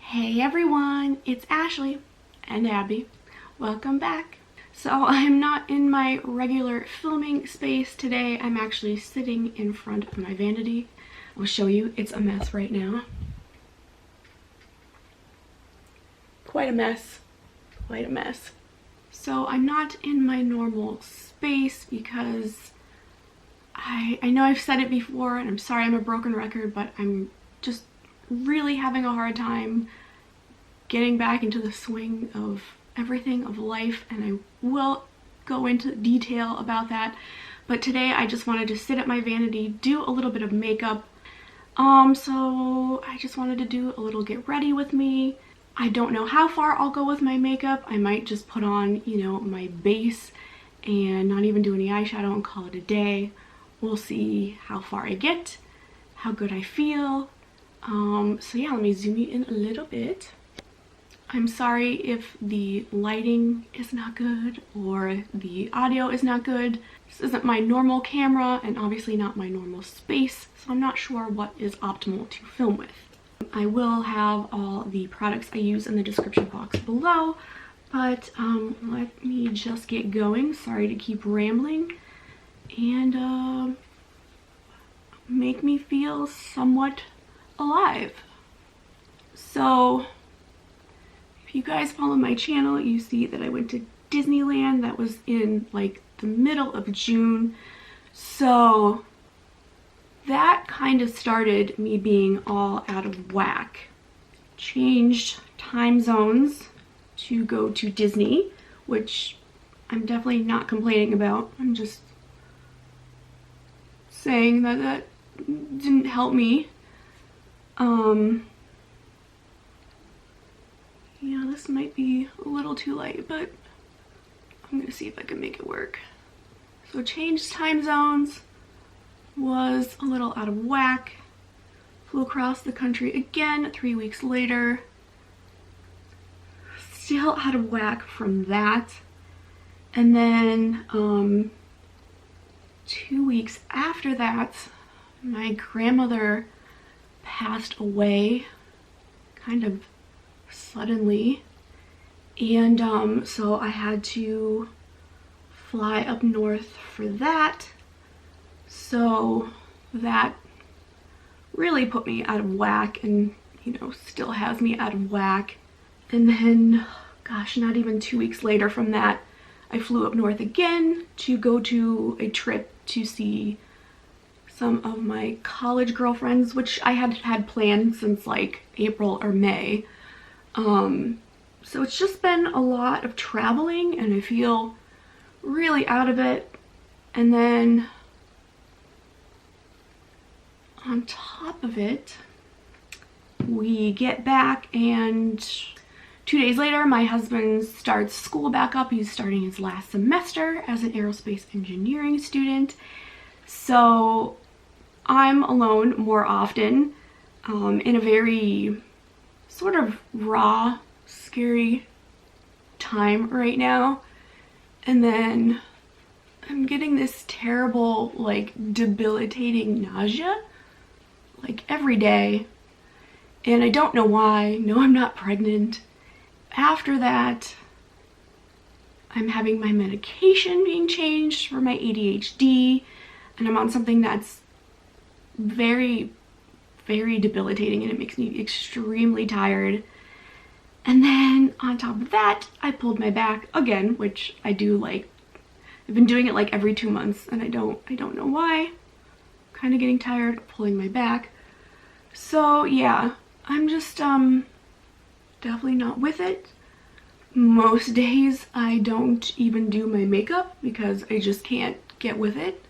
Hey everyone, it's Ashley and Abby. Welcome back. So I'm not in my regular filming space today. I'm actually sitting in front of my vanity. I'll show you. It's a mess right now. Quite a mess. Quite a mess. So I'm not in my normal space because I know I've said it before, and I'm sorry I'm a broken record, but I'm just really having a hard time getting back into the swing of everything of life, and I will go into detail about that. But today I just wanted to sit at my vanity, do a little bit of makeup. So I just wanted to do a little get ready with me. I don't know how far I'll go with my makeup. I might just put on, my base and not even do any eyeshadow and call it a day. We'll see how far I get, how good I feel. So yeah, let me zoom you in a little bit. I'm sorry if the lighting is not good or the audio is not good. This isn't my normal camera and obviously not my normal space, so I'm not sure what is optimal to film with. I will have all the products I use in the description box below, but let me just get going. Sorry to keep rambling, and make me feel somewhat alive. So if you guys follow my channel, you see that I went to Disneyland. That was in like the middle of June. So that kind of started me being all out of whack. Changed time zones to go to Disney, which I'm definitely not complaining about. I'm just saying that that didn't help me. Yeah, this might be a little too light, but I'm gonna see if I can make it work. So changed time zones, was a little out of whack, flew across the country again 3 weeks later, still out of whack from that, and then 2 weeks after that, my grandmother passed away kind of suddenly, and so I had to fly up north for that. So that really put me out of whack and still has me out of whack. And then, gosh, not even 2 weeks later from that, I flew up north again to go to a trip to see some of my college girlfriends, which I had planned since like April or May. So it's just been a lot of traveling and I feel really out of it. And then on top of it, we get back and 2 days later, my husband starts school back up. He's starting his last semester as an aerospace engineering student. So I'm alone more often, in a very sort of raw, scary time right now. And then I'm getting this terrible, like, debilitating nausea, like, every day. And I don't know why. No, I'm not pregnant. After that, I'm having my medication being changed for my ADHD, and I'm on something that's very, very debilitating, and it makes me extremely tired. And then on top of that, I pulled my back again, which I do like. I've been doing it like every 2 months, and I don't know why. Kind of getting tired of pulling my back. So yeah, I'm just definitely not with it. Most days I don't even do my makeup because I just can't get with it,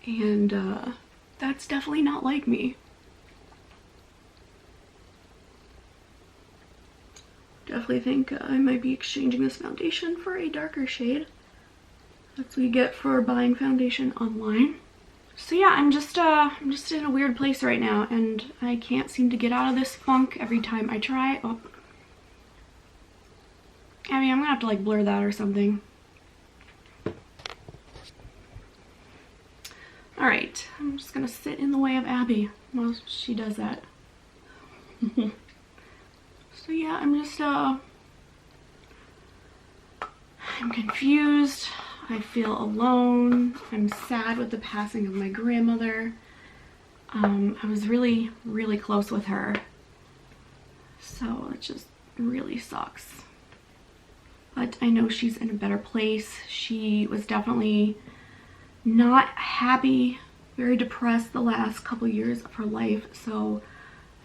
and that's definitely not like me. Definitely think I might be exchanging this foundation for a darker shade. That's what you get for buying foundation online. So yeah, I'm just in a weird place right now, and I can't seem to get out of this funk every time I try. Oh, I mean, I'm gonna have to like blur that or something. All right, I'm just gonna sit in the way of Abby while she does that. So yeah, I'm just, I'm confused. I feel alone. I'm sad with the passing of my grandmother. I was really, really close with her. So it just really sucks. But I know she's in a better place. She was definitely not happy, very depressed the last couple years of her life. So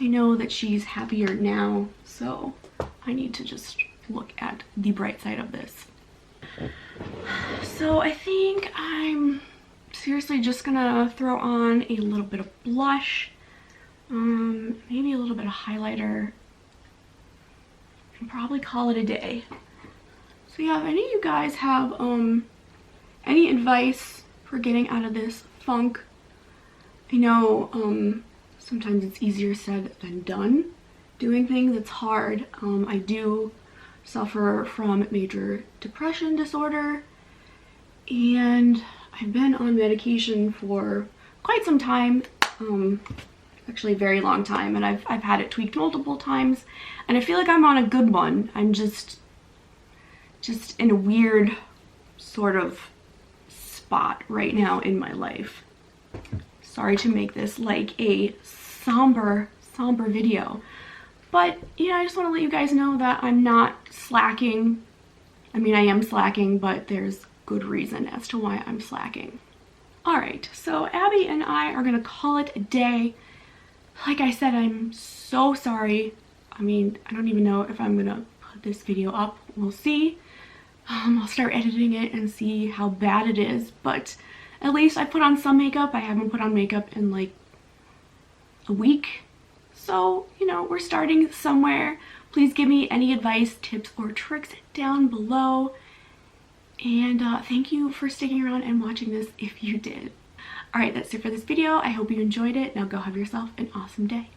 I know that she's happier now. So I need to just look at the bright side of this. So I think I'm seriously just gonna throw on a little bit of blush, maybe a little bit of highlighter, and probably call it a day. So yeah, if any of you guys have any advice for getting out of this funk, I know sometimes it's easier said than done. Doing things, it's hard. I do suffer from major depression disorder, and I've been on medication for quite some time, actually a very long time, and I've had it tweaked multiple times, and I feel like I'm on a good one. I'm just in a weird sort of spot right now in my life. Sorry to make this like a somber video, but yeah, I just want to let you guys know that I'm not slacking. I mean, I am slacking, but there's good reason as to why I'm slacking. Alright, so Abby and I are gonna call it a day. Like I said, I'm so sorry. I mean, I don't even know if I'm gonna put this video up. We'll see. I'll start editing it and see how bad it is, but at least I put on some makeup. I haven't put on makeup in like a week. So, you know, we're starting somewhere. Please give me any advice, tips, or tricks down below. And thank you for sticking around and watching this if you did. Alright, that's it for this video. I hope you enjoyed it. Now go have yourself an awesome day.